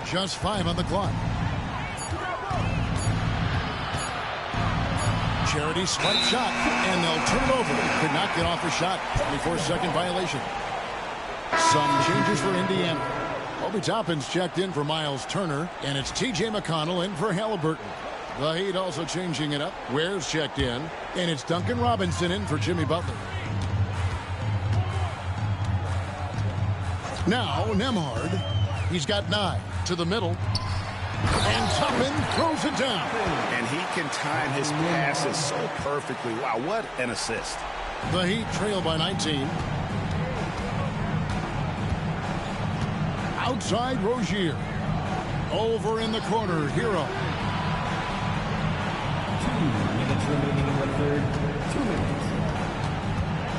Just 5 on the clock. Charity swipe shot, and they'll turn it over. Could not get off a shot. 24-second violation. Some changes for Indiana. Obi Toppin's checked in for Miles Turner, and it's T.J. McConnell in for Halliburton. The Heat also changing it up. Ware's checked in, and it's Duncan Robinson in for Jimmy Butler. Now Nembhard. He's got 9 to the middle. And Toppin throws it down. And he can time his passes so perfectly. Wow, what an assist. The Heat trail by 19. Outside Rozier. Over in the corner, Hero. 2 minutes remaining in the third. 2 minutes.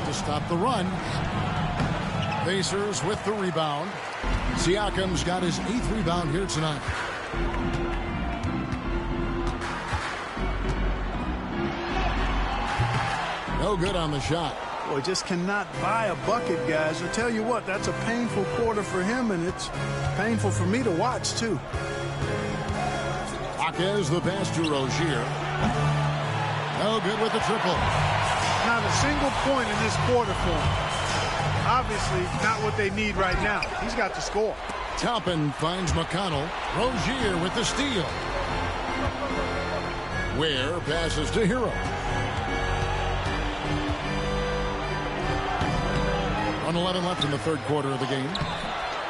To stop the run. Pacers with the rebound. Siakam's got his 8th rebound here tonight. No good on the shot. Boy, just cannot buy a bucket, guys. I tell you what, that's a painful quarter for him, and it's painful for me to watch, too. Jaquez the pass to Rozier. No good with the triple. Not a single point in this quarter for him. Obviously, not what they need right now. He's got to score. Toppin finds McConnell. Rozier with the steal. Ware passes to Hero. 1:11 left in the third quarter of the game.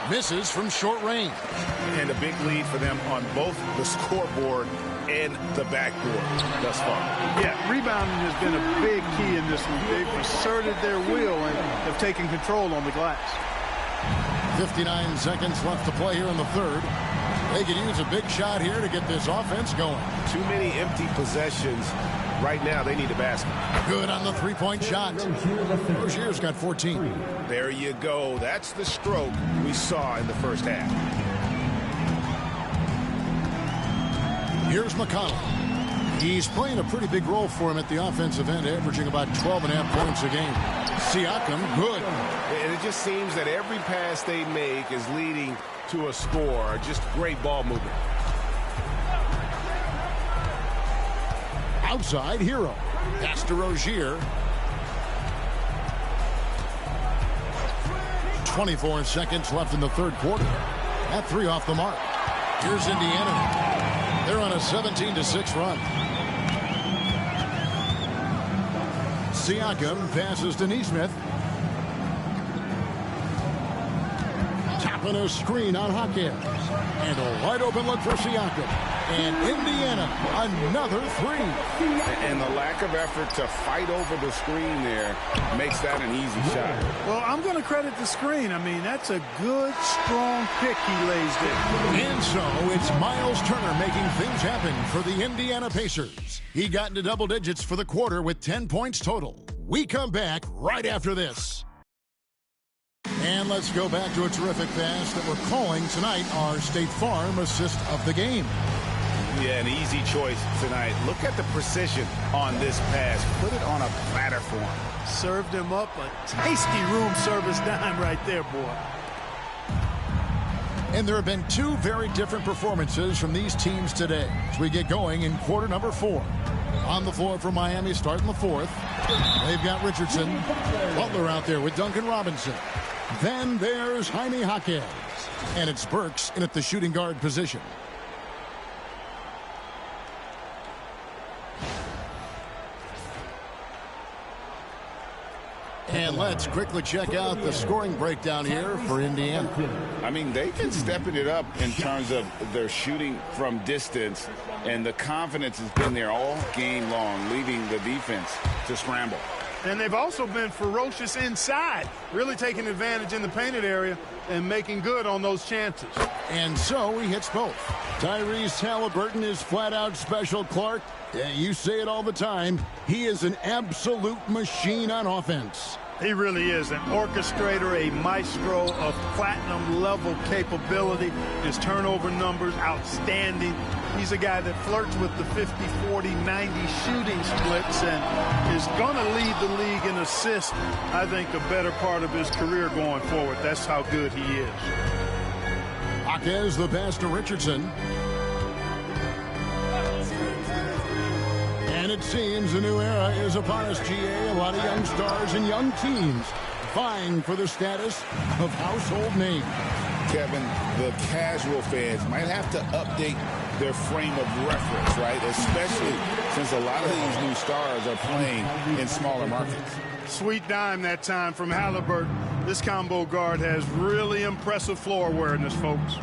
Misses from short range. And a big lead for them on both the scoreboard and the backboard thus far. Yeah, rebounding has been a big key in this one. They've asserted their will and have taken control on the glass. 59 seconds left to play here in the third. They could use a big shot here to get this offense going. Too many empty possessions. Right now, they need a basket. Good on the three-point shot. Rozier's got 14. There you go. That's the stroke we saw in the first half. Here's McConnell. He's playing a pretty big role for him at the offensive end, averaging about 12.5 points a game. Siakam, good. And it just seems that every pass they make is leading to a score. Just great ball movement. Outside Hero. Pass to Rozier. 24 seconds left in the third quarter. At 3 off the mark. Here's Indiana. They're on a 17-6 run. Siakam passes to Nesmith. Tapping a screen on Jaquez. And a wide open look for Siakam. And Indiana, another 3. And the lack of effort to fight over the screen there makes that an easy shot. Well, I'm going to credit the screen. I mean, that's a good, strong pick he lays there. And so it's Miles Turner making things happen for the Indiana Pacers. He got into double digits for the quarter with 10 points total. We come back right after this. And let's go back to a terrific pass that we're calling tonight our State Farm assist of the game. Yeah, an easy choice tonight. Look at the precision on this pass. Put it on a platter for him. Served him up a tasty room service dime right there, boy. And there have been 2 very different performances from these teams today as we get going in quarter number 4. On the floor for Miami starting the 4th. They've got Richardson. Butler out there with Duncan Robinson. Then there's Jaime Jaquez. And it's Burks in at the shooting guard position. And let's quickly check out the scoring breakdown here for Indiana. I mean, they've been stepping it up in terms of their shooting from distance, and the confidence has been there all game long, leaving the defense to scramble. And they've also been ferocious inside, really taking advantage in the painted area and making good on those chances. And so he hits both. Tyrese Halliburton is flat out special, Clark. Yeah, you say it all the time. He is an absolute machine on offense. He really is an orchestrator, a maestro of platinum-level capability. His turnover numbers, outstanding. He's a guy that flirts with the 50, 40, 90 shooting splits and is going to lead the league in assists, I think, the better part of his career going forward. That's how good he is. Jaquez the pass to Richardson. And it seems a new era is upon us, GA. A lot of young stars and young teams vying for the status of household names. Kevin, the casual fans might have to update their frame of reference, right? Especially since a lot of these new stars are playing in smaller markets. Sweet dime that time from Halliburton. This combo guard has really impressive floor awareness, folks.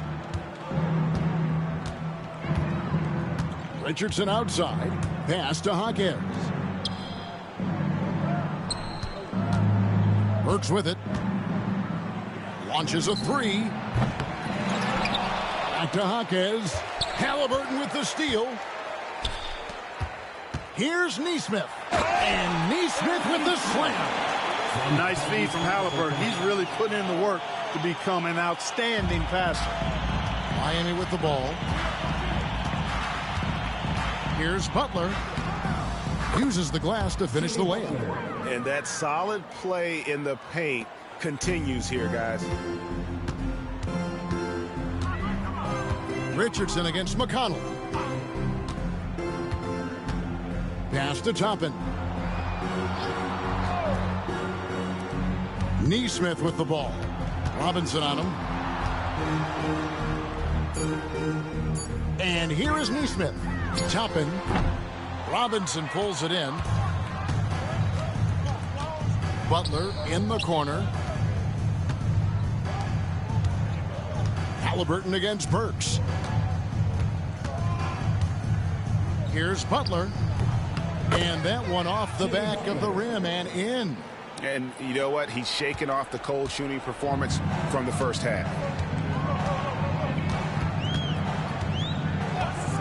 Richardson outside. Pass to Jaquez. Burks with it. Launches a three. Back to Jaquez. Halliburton with the steal. Here's Nesmith. And Nesmith with the slam. Nice feed from Halliburton. He's really put in the work to become an outstanding passer. Miami with the ball. Here's Butler. Uses the glass to finish the layup. And that solid play in the paint continues here, guys. Richardson against McConnell. Pass to Toppin. Nesmith with the ball. Robinson on him. And here is Nesmith. Toppin. Robinson pulls it in. Butler in the corner. Halliburton against Burks. Here's Butler. And that one off the back of the rim and in. And you know what? He's shaking off the cold shooting performance from the first half.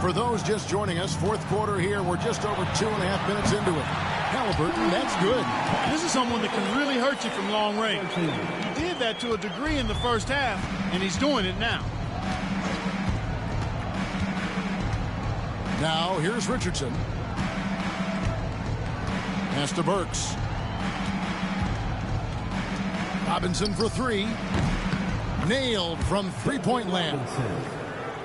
For those just joining us, fourth quarter here. We're just over 2.5 minutes into it. Halliburton, that's good. This is someone that can really hurt you from long range. He did that to a degree in the first half, and he's doing it now. Now, here's Richardson. Pass to Burks. Robinson for three. Nailed from three-point land.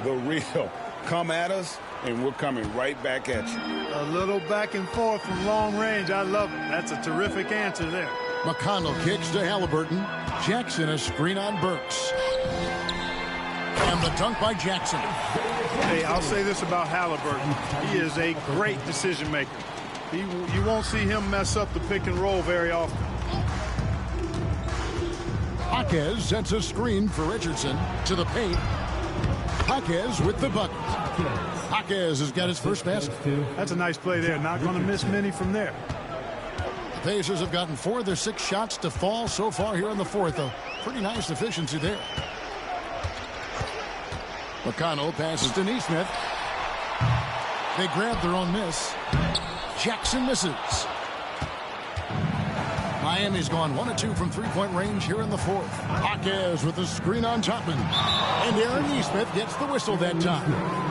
The real. Come at us, and we're coming right back at you. A little back and forth from long range. I love it. That's a terrific answer there. McConnell kicks to Halliburton. Jackson a screen on Burks. And the dunk by Jackson. Hey, I'll say this about Halliburton. He is a great decision maker. You won't see him mess up the pick and roll very often. Jaquez sets a screen for Richardson to the paint. Jaquez with the bucket. Jaquez has got his first basket. That's a nice play there. Not going to miss many from there. The Pacers have gotten 4 of their 6 shots to fall so far here in the fourth. A pretty nice efficiency there. McConnell passes to Nesmith. They grab their own miss. Jackson misses. Miami's gone 1 of 2 from three-point range here in the fourth. Jaquez with the screen on Toppin. And Aaron Nesmith gets the whistle that time.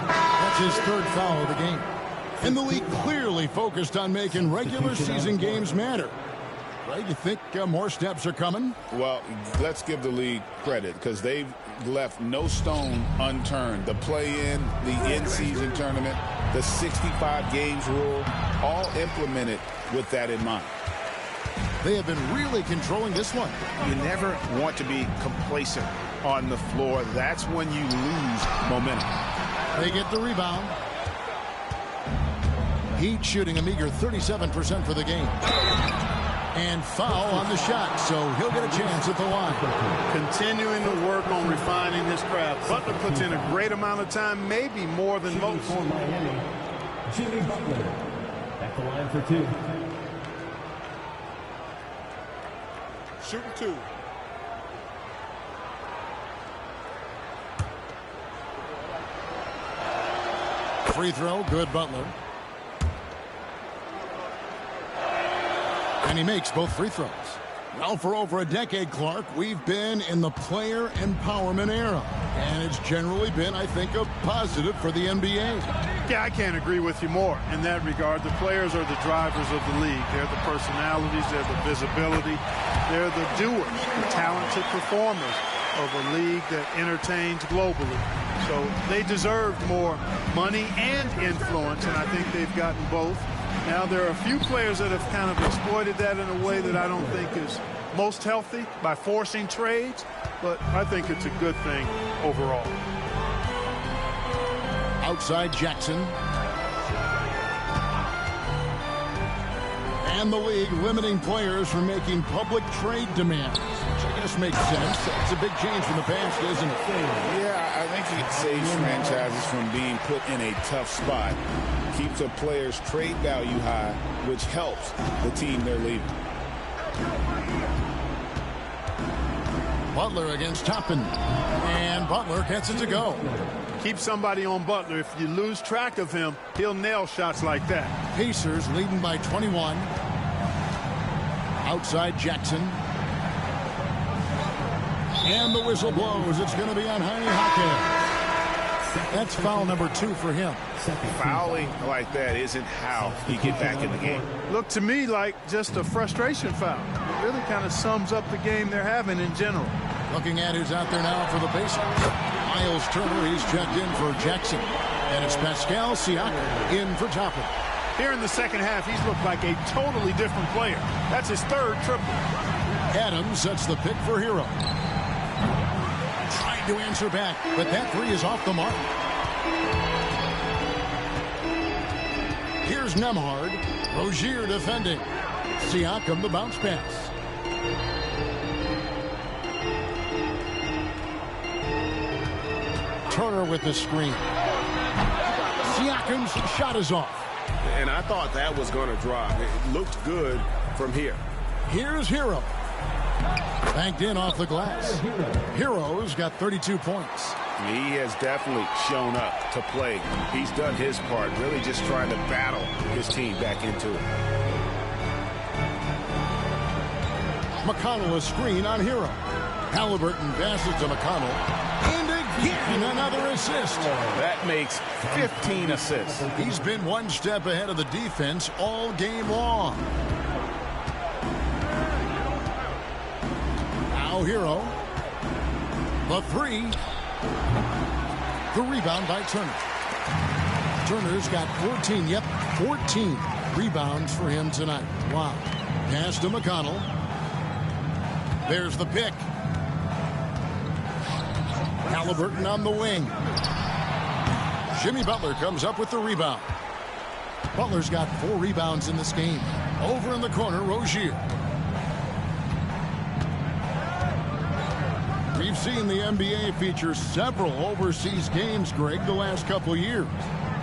That's his third foul of the game. And the league clearly focused on making regular season games matter. Right? You think more steps are coming? Well, let's give the league credit because they've left no stone unturned. The play-in, the in-season tournament, the 65 games rule, all implemented with that in mind. They have been really controlling this one. You never want to be complacent on the floor. That's when you lose momentum. They get the rebound. Heat shooting a meager 37% for the game. And foul on the shot, so he'll get a chance at the line. Continuing to work on refining his craft. Butler puts in a great amount of time, maybe more than most. For Miami, Jimmy Butler at the line for 2. Shooting 2. free throw. Good, Butler. And he makes both free throws. Well, for over a decade, Clark, we've been in the player empowerment era. And it's generally been, I think, a positive for the NBA. Yeah, I can't agree with you more in that regard. The players are the drivers of the league. They're the personalities. They're the visibility. They're the doers, the talented performers of a league that entertains globally. So they deserve more money and influence, and I think they've gotten both. Now, there are a few players that have kind of exploited that in a way that I don't think is most healthy by forcing trades, but I think it's a good thing overall. Outside Jackson. And the league limiting players from making public trade demands, which I guess makes sense. It's a big change from the past, isn't it? Yeah, I think it saves franchises from being put in a tough spot. Keeps a player's trade value high, which helps the team they're leaving. Butler against Toppin. And Butler gets it to go. Keep somebody on Butler. If you lose track of him, he'll nail shots like that. Pacers leading by 21. Outside Jackson. And the whistle blows. It's going to be on Heine Hake. That's foul number 2 for him. Fouling like that isn't how you get back in the game. Looked to me like just a frustration foul. It really kind of sums up the game they're having in general. Looking at who's out there now for the Pacers. Miles Turner, he's checked in for Jackson. And it's Pascal Siakam in for Toppin. Here in the second half, he's looked like a totally different player. That's his 3rd triple. Adams sets the pick for Hero. Trying to answer back, but that 3 is off the mark. Here's Nembhard. Rozier defending. Siakam the bounce pass. Turner with the screen. Siakam's shot is off. And I thought that was going to drop. It looked good from here. Here's Hero. Banked in off the glass. Hero's got 32 points. He has definitely shown up to play. He's done his part, really just trying to battle his team back into it. McConnell a screen on Hero. Halliburton passes to McConnell. And again, another assist. That makes 15 assists. He's been one step ahead of the defense all game long. Now Hero. The 3. The rebound by Turner. Turner's got 14. Yep, 14 rebounds for him tonight. Wow. Pass to McConnell. There's the pick. Halliburton on the wing. Jimmy Butler comes up with the rebound. Butler's got 4 rebounds in this game. Over in the corner, Rozier. We've seen the NBA feature several overseas games, Greg, the last couple years.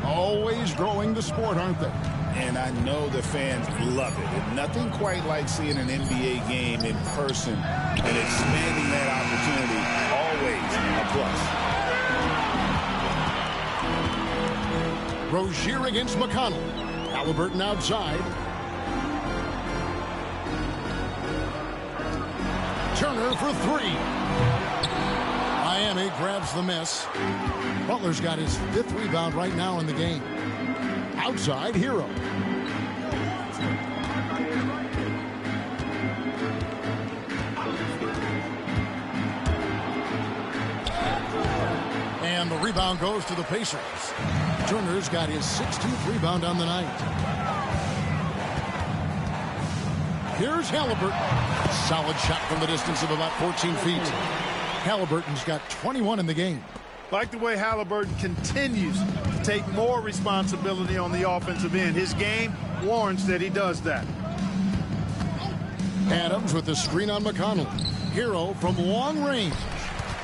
Always growing the sport, aren't they? And I know the fans love it. And nothing quite like seeing an NBA game in person and expanding that opportunity. Always a plus. Rozier against McConnell. Halliburton outside. Turner for 3. Miami grabs the miss. Butler's got his 5th rebound right now in the game. Outside, Hero. And the rebound goes to the Pacers. Turner's got his 16th rebound on the night. Here's Halliburton. Solid shot from the distance of about 14 feet. Halliburton's got 21 in the game. Like the way Halliburton continues to take more responsibility on the offensive end. His game warrants that he does that. Adams with the screen on McConnell. Hero from long range.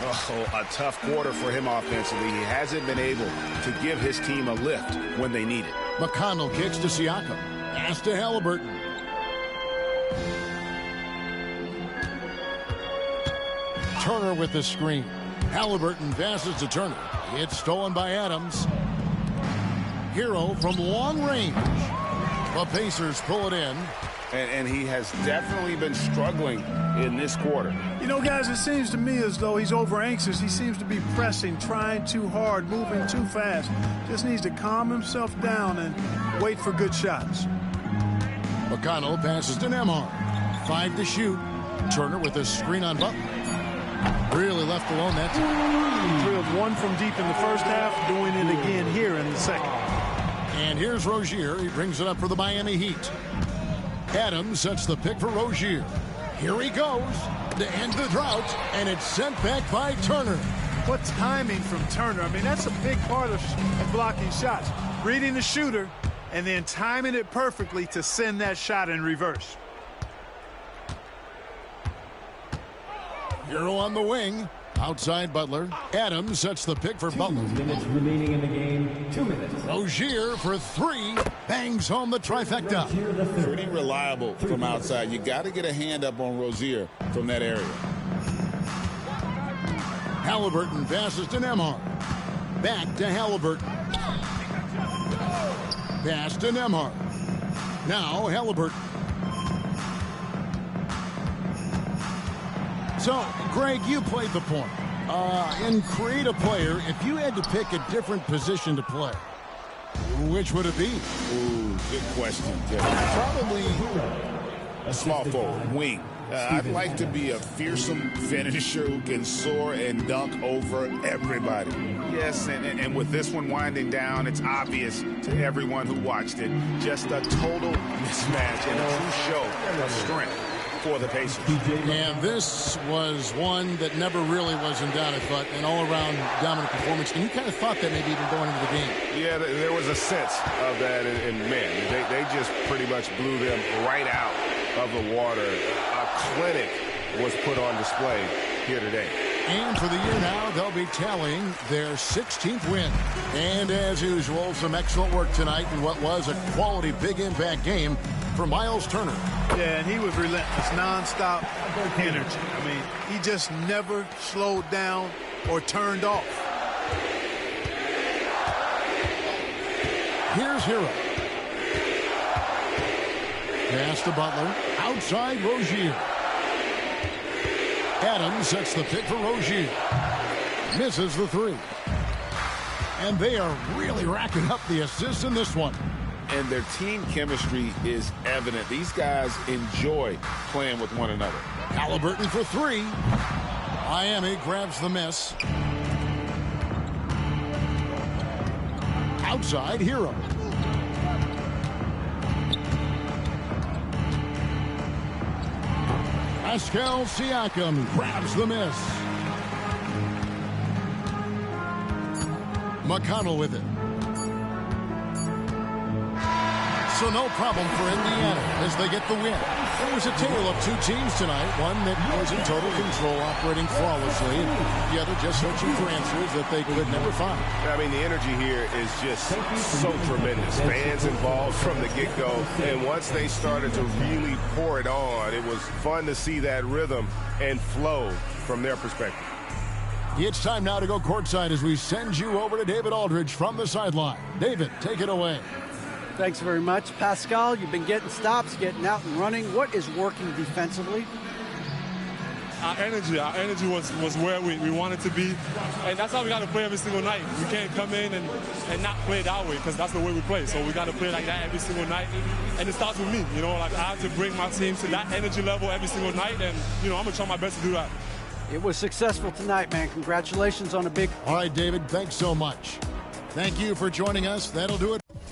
Oh, a tough quarter for him offensively. He hasn't been able to give his team a lift when they need it. McConnell kicks to Siakam. Pass to Halliburton. Turner with the screen. Halliburton passes to Turner. It's stolen by Adams. Hero from long range. The Pacers pull it in. And he has definitely been struggling in this quarter. You know, guys, it seems to me as though he's over anxious. He seems to be pressing, trying too hard, moving too fast. Just needs to calm himself down and wait for good shots. McConnell passes to Nembhard. 5 to shoot. Turner with a screen on Butler. Really left alone that time. Drilled one from deep in the first half, doing it again here in the second. And here's Rozier. He brings it up for the Miami Heat. Adams sets the pick for Rozier. Here he goes to end the drought, and it's sent back by Turner. What timing from Turner. I mean, that's a big part of blocking shots. Reading the shooter and then timing it perfectly to send that shot in reverse. Hero on the wing. Outside Butler. Adams sets the pick for Butler. 2 minutes remaining in the game. 2 minutes. Rozier for 3. Bangs home the trifecta. Pretty reliable from outside. You got to get a hand up on Rozier from that area. Halliburton passes to Nembhard. Back to Halliburton. Pass to Nembhard. Now Halliburton. So, Greg, you played the point. In creative player, if you had to pick a different position to play, which would it be? Ooh, good question, probably a small forward, wing. I'd like to be a fearsome finisher who can soar and dunk over everybody. Yes, and with this one winding down, it's obvious to everyone who watched it. Just a total mismatch and a true show of strength for the Pacers. And this was one that never really was in doubt, I thought, an all-around dominant performance. And you kind of thought that maybe even going into the game. Yeah, there was a sense of that, and man, they just pretty much blew them right out of the water. A clinic was put on display here today. And for the year now, they'll be tallying their 16th win. And as usual, some excellent work tonight in what was a quality big impact game for Miles Turner. Yeah, and he was relentless, nonstop energy. I mean, he just never slowed down or turned off. Here's Hero. Pass to Butler. Outside Rozier. Adams sets the pick for Rozier. Misses the 3. And they are really racking up the assists in this one. And their team chemistry is evident. These guys enjoy playing with one another. Halliburton for 3. Miami grabs the miss. Outside Hero. Pascal Siakam grabs the miss. McConnell with it. So no problem for Indiana as they get the win. It was a tale of 2 teams tonight. One that was in total control, operating flawlessly. The other just searching for answers that they could never find. I mean, the energy here is just so tremendous. Fans involved from the get-go. And once they started to really pour it on, it was fun to see that rhythm and flow from their perspective. It's time now to go courtside as we send you over to David Aldridge from the sideline. David, take it away. Thanks very much. Pascal, you've been getting stops, getting out and running. What is working defensively? Our energy was where we wanted to be. And that's how we got to play every single night. We can't come in and not play that way because that's the way we play. So we got to play like that every single night. And it starts with me. You know, like I have to bring my team to that energy level every single night. And, you know, I'm going to try my best to do that. It was successful tonight, man. Congratulations on a big... All right, David, thanks so much. Thank you for joining us. That'll do it.